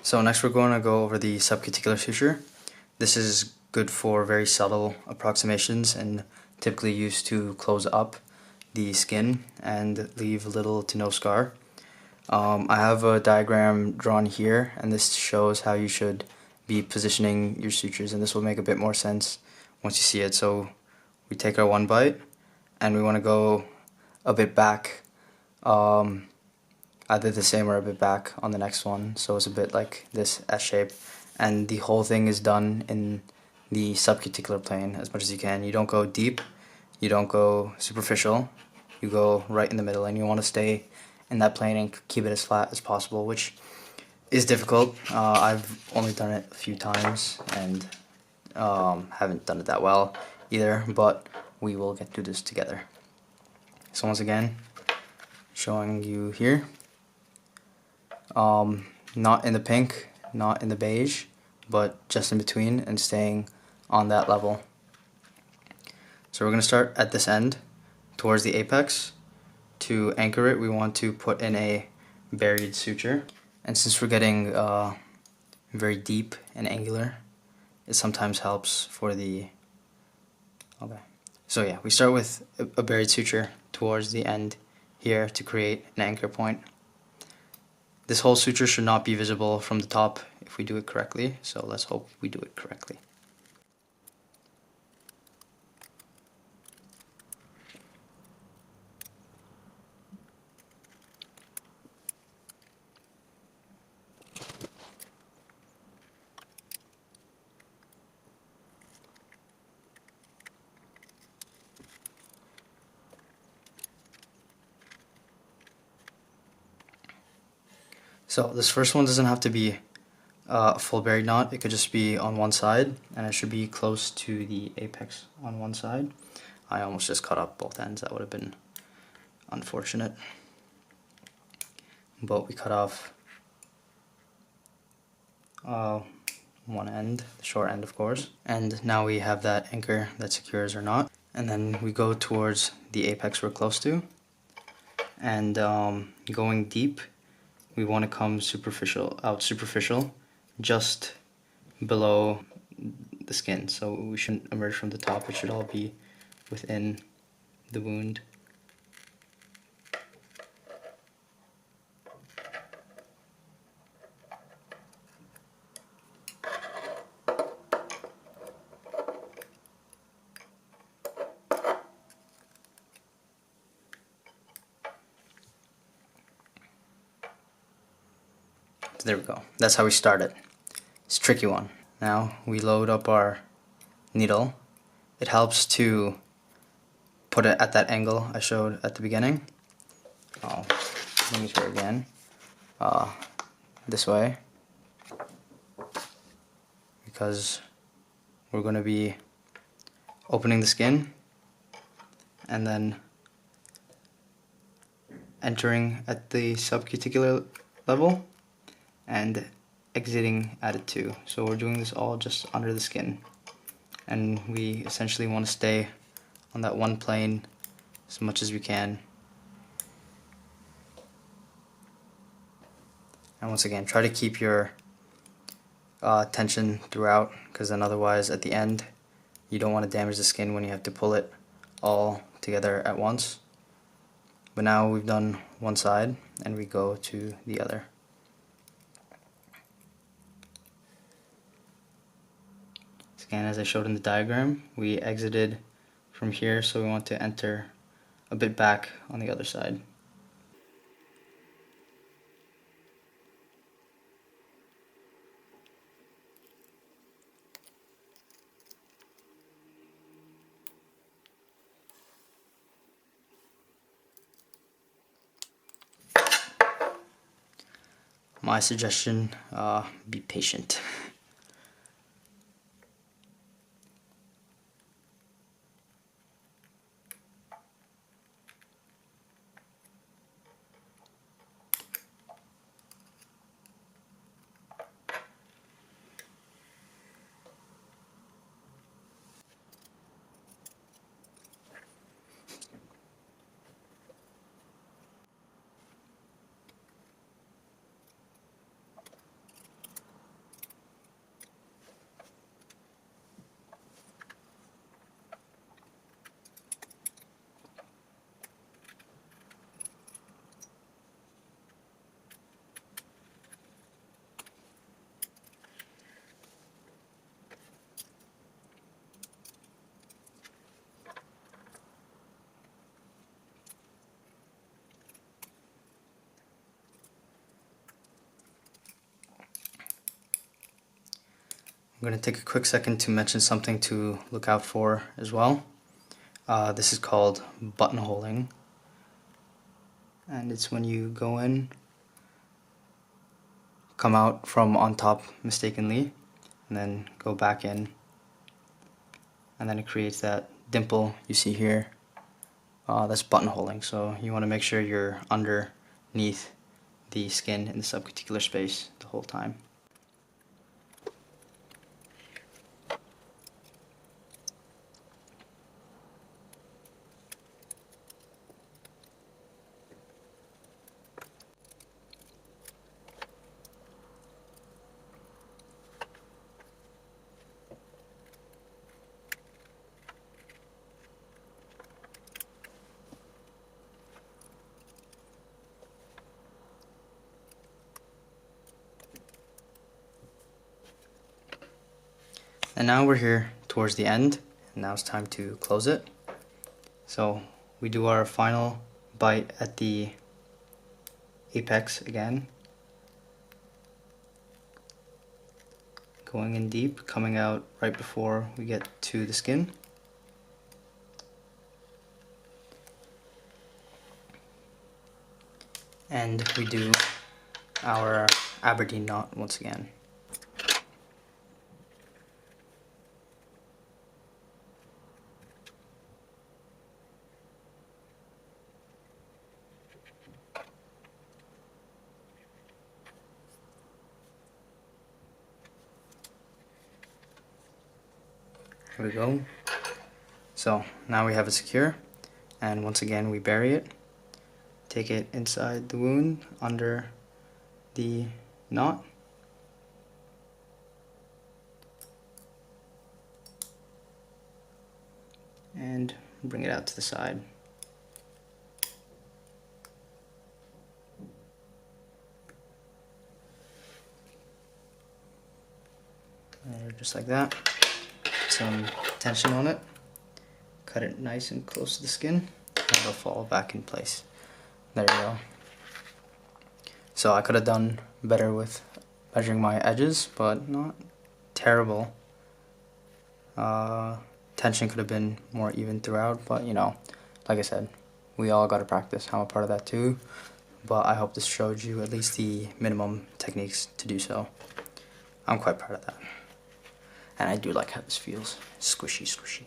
So next we're going to go over the subcuticular suture. This is good for very subtle approximations and typically used to close up the skin and leave little to no scar. I have a diagram drawn here, and this shows how you should be positioning your sutures, and this will make a bit more sense once you see it. So we take our one bite and we want to go a bit back, either the same or a bit back on the next one, so it's a bit like this S shape, and the whole thing is done in the subcuticular plane as much as you can. You don't go deep, you don't go superficial, you go right in the middle, and you want to stay in that plane and keep it as flat as possible, which is difficult. I've only done it a few times and haven't done it that well either, but we will get through this together. So once again, showing you here, not in the pink, not in the beige, but just in between and staying on that level. So we're going to start at this end towards the apex. To anchor it, we want to put in a buried suture, and since we're getting very deep and angular, it sometimes helps for the so yeah, we start with a buried suture towards the end here to create an anchor point. This whole suture should not be visible from the top if we do it correctly, so let's hope we do it correctly. So this first one doesn't have to be a full buried knot, it could just be on one side, and it should be close to the apex on one side. I almost just cut up both ends, that would have been unfortunate. But we cut off one end, the short end of course, and now we have that anchor that secures our knot. And then we go towards the apex we're close to, and going deep, we want to come superficial, just below the skin. So we shouldn't emerge from the top, it should all be within the wound. So there we go. That's how we start it. It's a tricky one. Now we load up our needle. It helps to put it at that angle I showed at the beginning. Let me try again. This way, because we're going to be opening the skin and then entering at the subcuticular level and exiting at it too. So we're doing this all just under the skin, and we essentially want to stay on that one plane as much as we can. And once again, try to keep your tension throughout, because then otherwise at the end you don't want to damage the skin when you have to pull it all together at once. But now we've done one side and we go to the other. Again, as I showed in the diagram, we exited from here, so we want to enter a bit back on the other side. My suggestion, be patient. going to take a quick second to mention something to look out for as well. This is called buttonholing, and it's when you go in, come out from on top mistakenly, and then go back in, and then it creates that dimple you see here. That's buttonholing, so you want to make sure you're underneath the skin in the subcuticular space the whole time. And now we're here towards the end, and now it's time to close it. So we do our final bite at the apex again, going in deep, coming out right before we get to the skin. And we do our Aberdeen knot once again. Here we go. So now we have it secure, and once again we bury it, take it inside the wound under the knot, and bring it out to the side. Just like that. Some tension on it, cut it nice and close to the skin, and it'll fall back in place. There you go. So I could have done better with measuring my edges, but not terrible. Tension could have been more even throughout, but you know, like I said, we all got to practice. I'm a part of that too, but I hope this showed you at least the minimum techniques to do so. I'm quite proud of that. And I do like how this feels. Squishy, squishy.